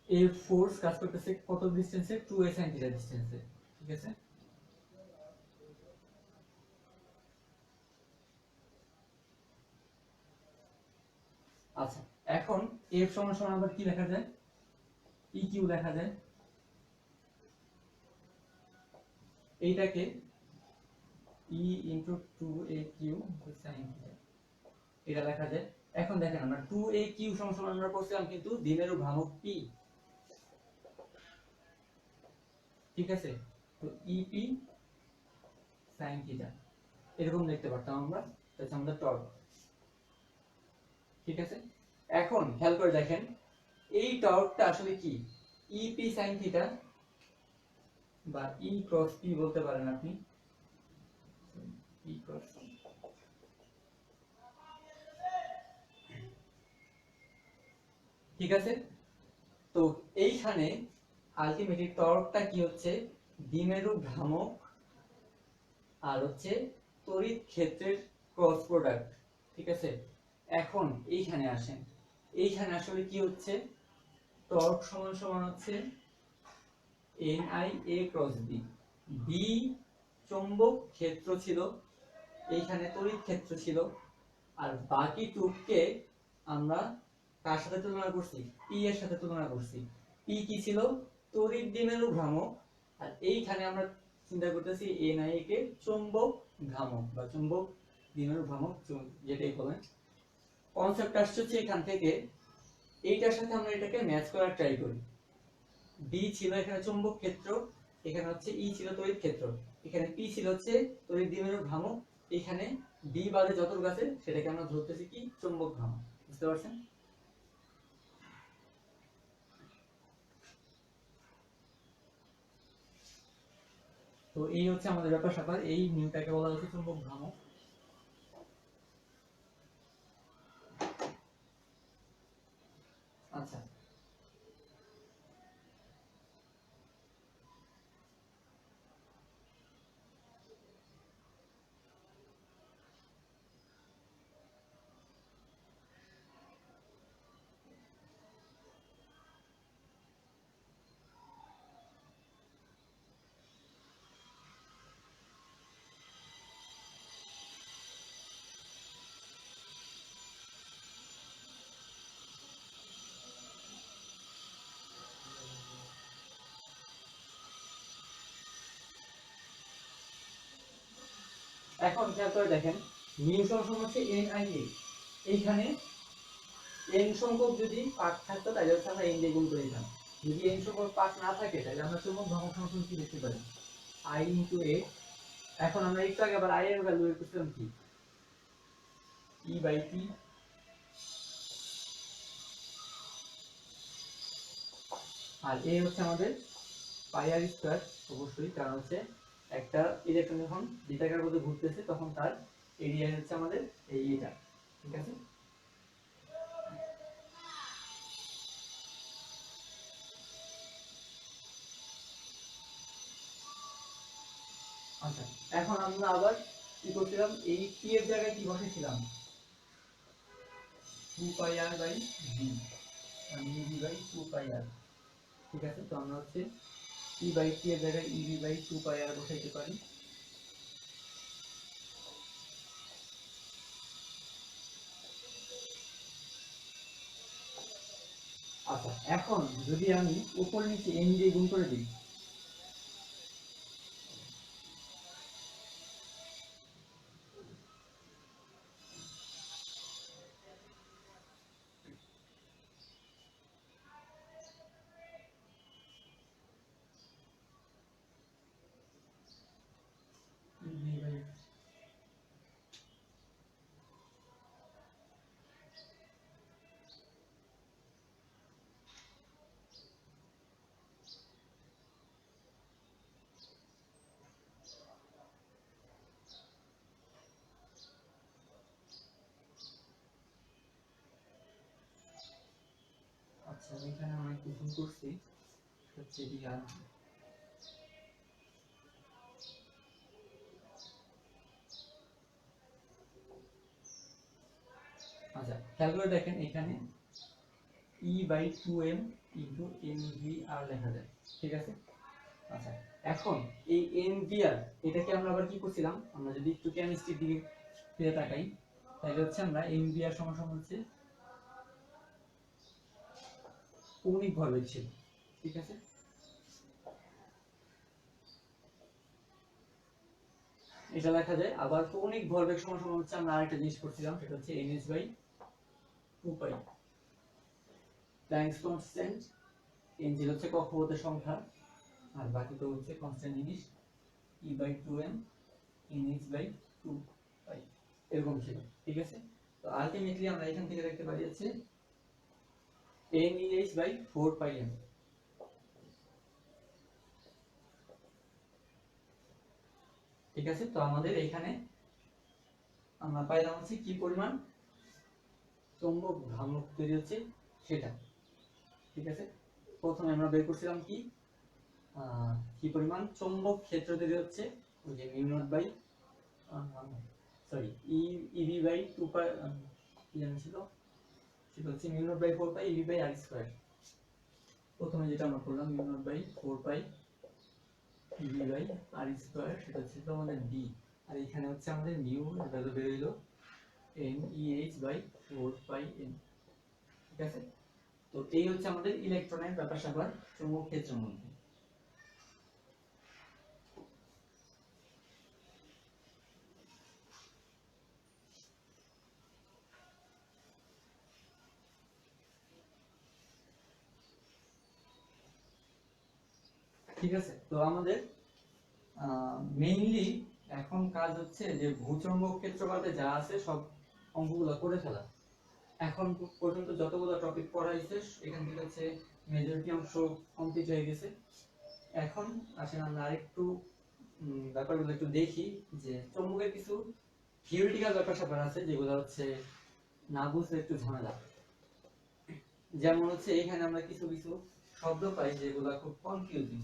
এই ফোর্স কাজ করতেছে কত ডিসটেন্সে, 2a sin থিটা ডিসটেন্সে, ঠিক আছে। আচ্ছা, এখন F সমান সমান আবার কি লেখা যায়, E কিউ লেখা যায়, এইটাকে E into 2a Q sin theta, এটা লেখা যায়। এখন দেখেন, আমরা 2a কিউ সমান সমান আমরা করছিলাম কিন্তু দ্বিমেরু ভ্রামক P, ঠিক আছে। তো EP sin থিটা এরকম দেখতে পারতাম আমরা, তাহলে আমাদের টর্ক, ঠিক আছে। এখন খেয়াল করে দেখেন, এই টর্কটা আসলে কি, EP sin থিটা বা E ক্রস P বলতে পারেন আপনি, E ক্রস, ঠিক আছে। তো এইখানে আলটিমেটলি টর্কটা কি হচ্ছে, দ্বিমেরু ভ্রামক আর হচ্ছে তড়িৎ ক্ষেত্রের ক্রস প্রোডাক্ট, ঠিক আছে। এখন এইখানে আসেন, এইখানে আসলে কি হচ্ছে, টর্ক সমান সমান হচ্ছে NIA ক্রস B, B চৌম্বক ক্ষেত্র ছিল, এইখানে তড়িৎ ক্ষেত্র ছিল, আর বাকি টুককে আমরা কার সাথে তুলনা করছি, P এর সাথে তুলনা করছি। P কি ছিল, তড়িৎ দ্বিমেরু ভ্রামক, আর এইখানে আমরা চিন্তা করতেছি NIA কে চৌম্বক ভ্রামক বা চৌম্বক দ্বিমেরু ভ্রামক, যেটাই বলেন। কনসেপ্ট আসছে হচ্ছে এখান থেকে, এইটার সাথে আমরা এটাকে ম্যাচ করার ট্রাই করি। B ছিল এখানে চৌম্বক ক্ষেত্র, এখানে হচ্ছে E ছিল তড়িৎ ক্ষেত্র, এখানে P ছিল হচ্ছে তড়িৎ দ্বিমেরু ভ্রামক, এখানে B বাদে যতটুকু আছে সেটাকে আমরা ধরতেছি কি, চৌম্বক ভ্রামক, বুঝতে পারছেন। তো এই হচ্ছে আমাদের ব্যাপার স্যাপার, এই নিউটাকে বলা হচ্ছে চুম্বক ভ্রামক। আচ্ছা, এখন খেয়াল করে দেখেন মিউ সমান হচ্ছে NIA, এইখানে n সংখ্যক যদি পাক থাকতো তাহলে হচ্ছে আমরা n দিয়ে গুণ করে দিতাম। যদি n সংখ্যক পাক না থাকে তাহলে আমরা চৌম্বক ভ্রামক সমীকরণ কি লিখতে পারি, I * A। এখন আমরা একটু আগে আবার I এর ভ্যালু বের করছিলাম কি, E/T, আর A হচ্ছে আমাদের πr², অবশ্যই, কারণ হচ্ছে একটা ইলেকট্রন যখন বৃত্তাকার পথে ঘুরতেছে তখন তার এরিয়া হচ্ছে আমাদের এটা, ঠিক আছে। আচ্ছা, এখন আমরা আবার কি করছিলাম, এই t এর জায়গায় কি বসেছিলাম, 2πr/v, মানে ev/2πr, ঠিক আছে। তো আমরা হচ্ছে e/t এর জায়গায় ev/2πr বসাইতে পারি। আচ্ছা, এখন যদি আমি উপর নিচে n দিয়ে গুণ করে দিই, আচ্ছা এখানে আমরা একটু ভুল করছি, হচ্ছে এদিকে আচ্ছা খেয়াল করে দেখেন এখানে e/2m * nvr লেখা যায়, ঠিক আছে। আচ্ছা, এখন এই nvr এটাকে আমরা আবার কি করছিলাম, আমরা যদি একটু কেমিস্ট্রির দিকে ফিরে তাকাই তাহলে হচ্ছে আমরা nvr সমান সমান হচ্ছে কৌণিক ভরবেগ ছিল, ঠিক আছে। এটা লেখা যায়। আবার কৌণিক ভরবেগ সমান সমান হচ্ছে আমরা আরেকটা জিনিস করছিলাম, সেটা হচ্ছে nh/2π, প্ল্যাঙ্কস কনস্ট্যান্ট, n ছিল হচ্ছে কক্ষপথের সংখ্যা আর বাকি তো হচ্ছে কনস্ট্যান্ট জিনিস, e/2m nh/2π এরকম ছিল, ঠিক আছে। তো আলটিমেটলি আমরা এখান থেকে দেখতে পারি হচ্ছে NEH/4πm, ঠিক আছে। তো আমাদের এখানে আমরা পাইলাম হচ্ছে কি পরিমাণ চৌম্বক ভ্রামক তৈরি হচ্ছে সেটা, ঠিক আছে। প্রথমে আমরা বের করছিলাম কি কি পরিমাণ চৌম্বক ক্ষেত্র তৈরি হচ্ছে, ওই যে mu naught bye sorry ev/2π, কি জানি ছিল, সেটা হচ্ছে মিউ নট বাই 4π ev/r²। প্রথমে যেটা আমরা করলাম মিউ নট বাই 4π ev/r², সেটা হচ্ছে তো আমাদের d, আর এখানে হচ্ছে আমাদের মিউ এর ভ্যালু বের হইলো NEH/4πm, ঠিক আছে। তো এই হচ্ছে আমাদের ইলেকট্রনের ব্যাপার স্যাপার চৌম্বক ক্ষেত্রের মধ্যে। ঠিক আছে, তো আমাদের মেইনলি এখন কাজ হচ্ছে যে ভূচৌম্বক ক্ষেত্র বাদে যা আছে সব অঙ্কগুলো করে ফেলা। এখন পর্যন্ত যতগুলো টপিক পড়া হয়েছে এখান থেকে হচ্ছে মেজরিটি অংশ কমপ্লিট হয়ে গেছে। এখন আসেন আমরা আরেকটু ব্যাপারগুলো একটু দেখি, যে চৌম্বকের কিছু থিওরিটিক্যাল ব্যাপার স্যাপার আছে যেগুলো হচ্ছে না বুঝলে একটু ঝামেলা। যেমন হচ্ছে এখানে আমরা কিছু কিছু শব্দ পাই যেগুলো খুব কনফিউজিং।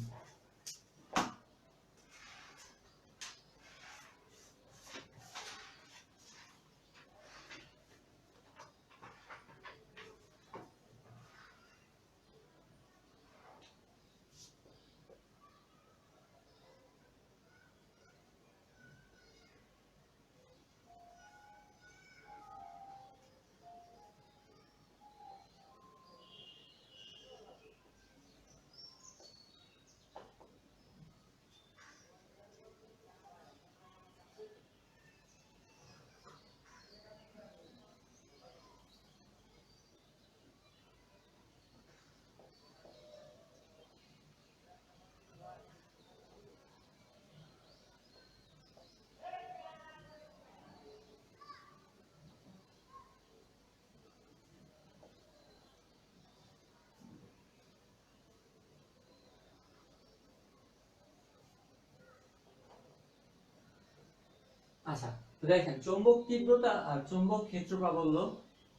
আচ্ছা, তো দেখেন চৌম্বক তীব্রতা আর চৌম্বক ক্ষেত্র প্রাবল্য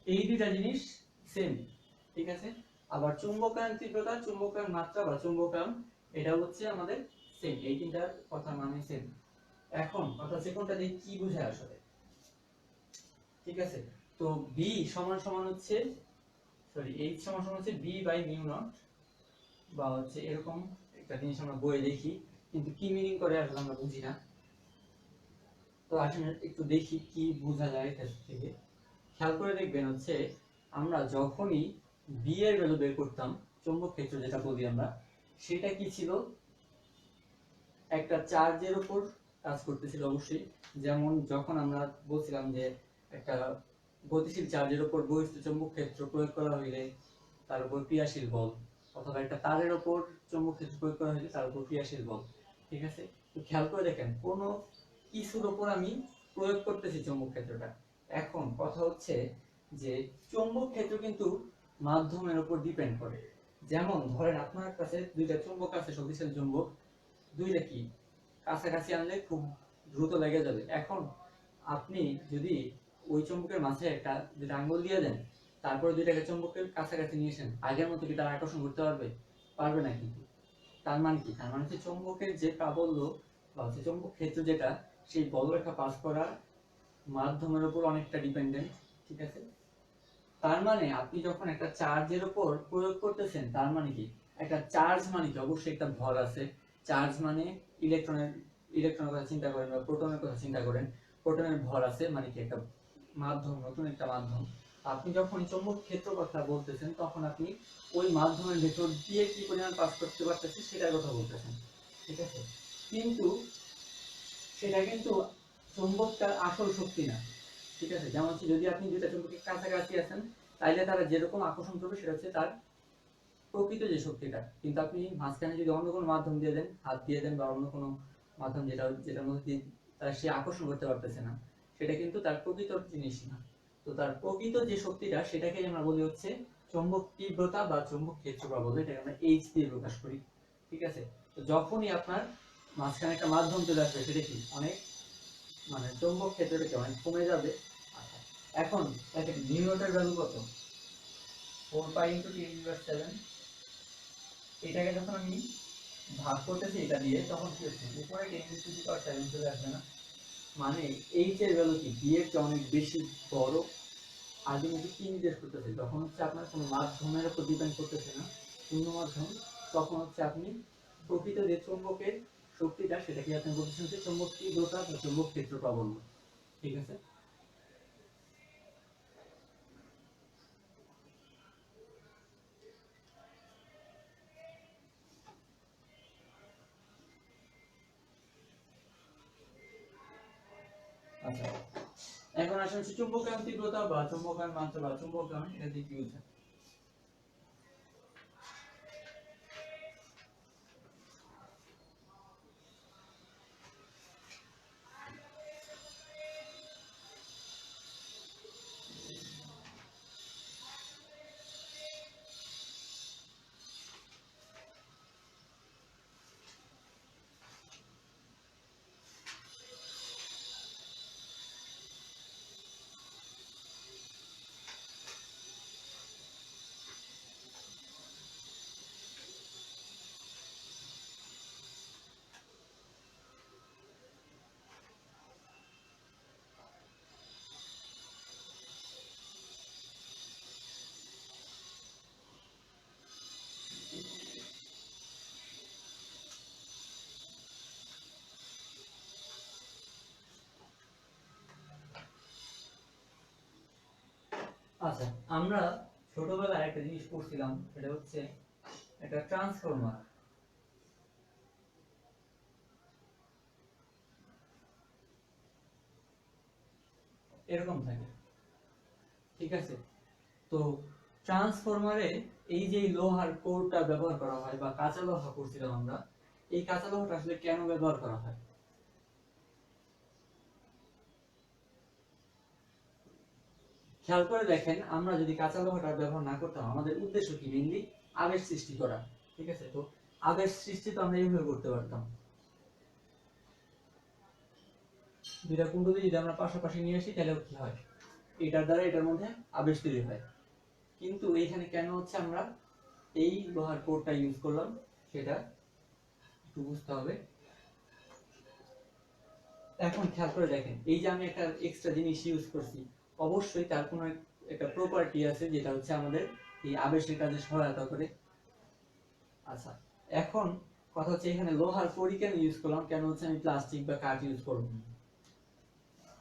এই দুইটা জিনিস সেম, ঠিক আছে। আবার চুম্বকায়ন তীব্রতা, চুম্বকায়ন মাত্রা বা চুম্বকায়ন এটা হচ্ছে আমাদের সেম, এই তিনটার কথা মানে সেম। এখন কথা হচ্ছে কোনটা দিয়ে কি বোঝায় আসলে, ঠিক আছে। তো বি সমান সমান হচ্ছে এইচ সমান সমান হচ্ছে বি বাই মিউ নট, বা হচ্ছে এরকম একটা জিনিস আমরা বইয়ে দেখি, কিন্তু কি মিনিং করে আসলে আমরা বুঝি না। তো আসলে একটু দেখি কি বোঝা যায় এর থেকে। খেয়াল করে দেখবেন হচ্ছে আমরা যখনই বি এর ভ্যালু বের করতাম, চৌম্বক ক্ষেত্র যেটা বলি আমরা, সেটা কি ছিল, একটা চার্জের উপর কাজ করতেছিল অবশ্যই। যেমন যখন আমরা বলছিলাম যে একটা গতিশীল চার্জের উপর বহিস্থ চৌম্বক ক্ষেত্র প্রয়োগ করা হইলে তার উপর ক্রিয়াশীল বল, অথবা একটা তারের উপর চৌম্বক ক্ষেত্র প্রয়োগ করা হইলে তার উপর ক্রিয়াশীল বল, ঠিক আছে। তো খেয়াল করে দেখেন কোন কিছুর উপর আমি প্রয়োগ করতেছি চৌম্বক ক্ষেত্রটা। এখন কথা হচ্ছে যে চৌম্বক ক্ষেত্র কিন্তু মাধ্যমের উপর ডিপেন্ড করে। যেমন ধরেন আপনার কাছে দুইটা চৌম্বক আছে, শক্তিশালী চৌম্বক, দুইটা কি কাছাকাছি আনলে খুব দ্রুত লেগে যাবে। এখন আপনি যদি ওই চৌম্বকের মাঝে একটা দুইটা আঙ্গুল দিয়ে দেন, তারপরে দুইটাকে চৌম্বকের কাছাকাছি নিয়ে আসেন, আগের মতো কি তারা আকর্ষণ করতে পারবে? পারবে না কিন্তু। তার মানে কি? তার মানে হচ্ছে চৌম্বকের যে প্রাবল্য বা হচ্ছে চৌম্বক ক্ষেত্র যেটা, সেই বলরেখা পাস করার মাধ্যমের উপর অনেকটা ডিপেন্ডেন্ট, ঠিক আছে। তার মানে আপনি যখন একটা চার্জের উপর প্রয়োগ করতেছেন, তার মানে কি, একটা চার্জ মানে কি অবশ্যই একটা ভর আছে। চার্জ মানে ইলেকট্রনের কথা চিন্তা করেন বা প্রোটনের কথা চিন্তা করেন, প্রোটনের ভর আছে মানে কি একটা মাধ্যম, নতুন একটা মাধ্যম। আপনি যখন চৌম্বক ক্ষেত্র কথা বলতেছেন, তখন আপনি ওই মাধ্যমের ভেতর দিয়ে কি পরিমাণ পাস করতে পারতেছে সেটার কথা বলতেছেন, ঠিক আছে। কিন্তু সেটা কিন্তু চৌম্বকটার আসল শক্তি না, ঠিক আছে। যেমন হচ্ছে যদি আপনি দুইটা চৌম্বকের কাছাকাছি আছেন, তাইলে তারা যেরকম আকর্ষণ করবে সেটা হচ্ছে তার প্রকৃত যে শক্তিটা। কিন্তু আপনি মাঝখানে যদি অন্য কোনো মাধ্যম দিয়ে দেন, হাত দিয়ে দেন বা অন্য কোনো মাধ্যম যেটার মধ্যে দিয়ে তার সে আকর্ষণ করতে পারতেছে না, সেটা কিন্তু তার প্রকৃত জিনিস না। তো তার প্রকৃত যে শক্তিটা, সেটাকে আমরা বলি হচ্ছে চৌম্বক তীব্রতা বা চৌম্বক ক্ষেত্র প্রবল, এটাকে আমরা এইচ দিয়ে প্রকাশ করি, ঠিক আছে। তো যখনই আপনার মাঝখানে একটা মাধ্যম চলে আসবে, সেটা কি অনেক মানে চৌম্বক ক্ষেত্রটা কি অনেক কমে যাবে। আচ্ছা, এখন দেখেন নিউটনের ভ্যালু কত, 4 পাই ইনটু 10⁻⁷। এটাকে যখন আমি ভাগ করতেছি এটা দিয়ে, তখন কি হচ্ছে, উপরে 10⁻⁷ চলে আসবে না, মানে এইচ এর ভ্যালু কি বি এর চেয়ে অনেক বেশি বড়। আলটিমেটলি কি নির্দেশ করতেছে, যখন হচ্ছে আপনার কোনো মাধ্যমের উপর ডিপেন্ড করতেছে না, শূন্য মাধ্যম, তখন হচ্ছে আপনি প্রকৃত যে চৌম্বকের শক্তিটা, সেটাকে আপনি বলতেছেন যে চৌম্বক তীব্রতা বা চৌম্বক ক্ষেত্র প্রাবল্য, ঠিক আছে। আচ্ছা, এখন আসলে হচ্ছে চুম্বকায়ন তীব্রতা বা চুম্বকায়ন মাত্রা বা চুম্বকায়ন, এটা দিয়ে কি বোঝায়। আচ্ছা, আমরা ছোটবেলায় একটা জিনিস পড়ছিলাম, সেটা হচ্ছে একটা ট্রান্সফরমার এরকম থাকে, ঠিক আছে। তো ট্রান্সফরমারে এই যে লোহার কোরটা ব্যবহার করা হয় বা কাঁচা লোহা করছিলাম আমরা, এই কাঁচা লোহাটা আসলে কেন ব্যবহার করা হয়? খেয়াল করে দেখেন, আমরা যদি কাঁচা লোহাটা ব্যবহার না করতাম, আমাদের উদ্দেশ্য কি, মেইনলি আবেশ সৃষ্টি করা, ঠিক আছে। তো আবেশ সৃষ্টি তো আমরা এইভাবে করতে পারতাম, দুইটা কুণ্ডলী যদি আমরা পাশাপাশি নিয়ে আসি তাহলে কি হয়, এটার দ্বারা এটার মধ্যে আবেশ তৈরি হয়। কিন্তু এইখানে কেন হচ্ছে আমরা এই লোহার কোরটা ইউজ করলাম সেটা একটু বুঝতে হবে। এখন খেয়াল করে দেখেন, এই যে আমি একটা এক্সট্রা জিনিস ইউজ করছি, অবশ্যই তার কোনো একটা প্রপার্টি আছে যেটা হচ্ছে আমাদের এই আবেশের কাজে সহায়তা করে। আচ্ছা, এখন কথা হচ্ছে এখানে লোহার কোরই কেন ইউজ করলাম, কেন হচ্ছে আমি প্লাস্টিক বা কাঠ ইউজ করব?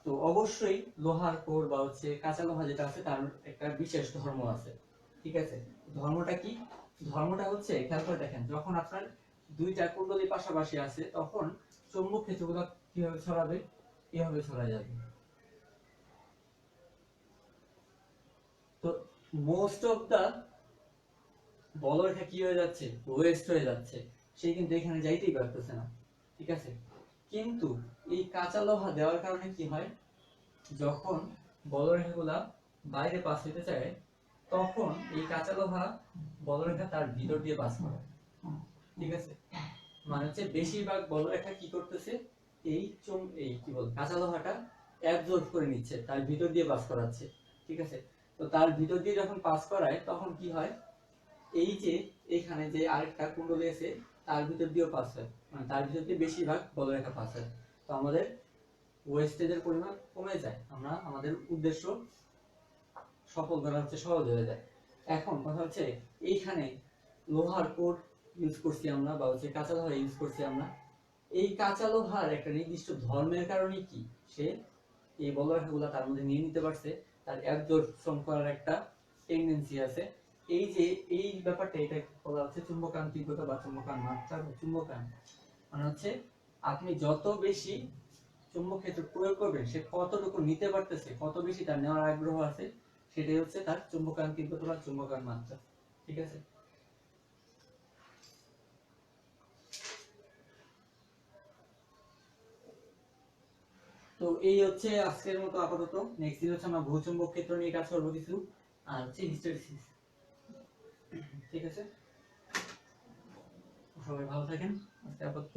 তো অবশ্যই লোহার কোর বা হচ্ছে কাঁচা লোহা যেটা আছে তার একটা বিশেষ ধর্ম আছে, ঠিক আছে? ধর্মটা কি? ধর্মটা হচ্ছে খেয়াল করে দেখেন, যখন আপনার দুইটা কুণ্ডলী পাশাপাশি আছে তখন চৌম্বক ক্ষেত্রগুলো কিভাবে ছড়াবে, এভাবে ছড়া যাবে। তো মোস্ট অফ দা বলরেখা কি হয়ে যাচ্ছে, ওয়েস্ট হয়ে যাচ্ছে, সে কিন্তু এখানে যাইতেই পারতেছে না, ঠিক আছে? কিন্তু এই কাঁচা লোহা দেওয়ার কারণে কি হয়, যখন বলরেখাগুলা বাইরে পাস হইতে চায় তখন এই কাঁচা লোহা বলরেখা তার ভিতর দিয়ে পাস করে, ঠিক আছে? মানে হচ্ছে বেশিরভাগ বলরেখা কি করতেছে, এই কি বল কাঁচা লোহাটা অ্যাবজর্ব করে নিচ্ছে, তার ভিতর দিয়ে পাস করাচ্ছে, ঠিক আছে? তো তার ভিতর দিয়ে যখন পাস করায় তখন কি হয়, এই যে এখানে যে আরেকটা কুণ্ডলী আছে তার ভিতর দিয়েও পাস হয়, মানে তার ভিতর দিয়ে বেশিরভাগ বলরেখা পাস হয়। তো আমাদের ওয়েস্টেজের পরিমাণ কমে যায়, আমরা আমাদের উদ্দেশ্য সফল করা হচ্ছে সহজ হয়ে যায়। এখন কথা হচ্ছে এইখানে লোহার কোর ইউজ করছি আমরা বা হচ্ছে কাঁচা লোহা ইউজ করছি আমরা, এই কাঁচা লোহার একটা নির্দিষ্ট ধর্মের কারণে কি সে এই বলরেখাগুলো তার মধ্যে নিয়ে নিতে পারছে, তার অ্যাবজর্পশন করার একটা টেন্ডেন্সি আছে। এই যে এই ব্যাপারটা, এটা বলা হচ্ছে চুম্বকায়ন তীব্রতা বা চুম্বকায়ন মাত্রা বা চুম্বকায়ন, মানে হচ্ছে আপনি যত বেশি চুম্বক ক্ষেত্র প্রয়োগ করবেন সে কতটুকু নিতে পারতেছে, কত বেশি তার নেওয়ার আগ্রহ আছে, সেটাই হচ্ছে তার চুম্বকায়ন তীব্রতা বা চুম্বকায়ন মাত্রা, ঠিক আছে? তো এই হচ্ছে আজকের মতো আপাতত। নেক্সট দিন হচ্ছে আমরা ভূচুম্বক ক্ষেত্র নিয়ে কাজ করবো কিছু, আর হচ্ছে হিস্টেরিসিস, ঠিক আছে? সবাই ভালো থাকেন। আজকে আপাতত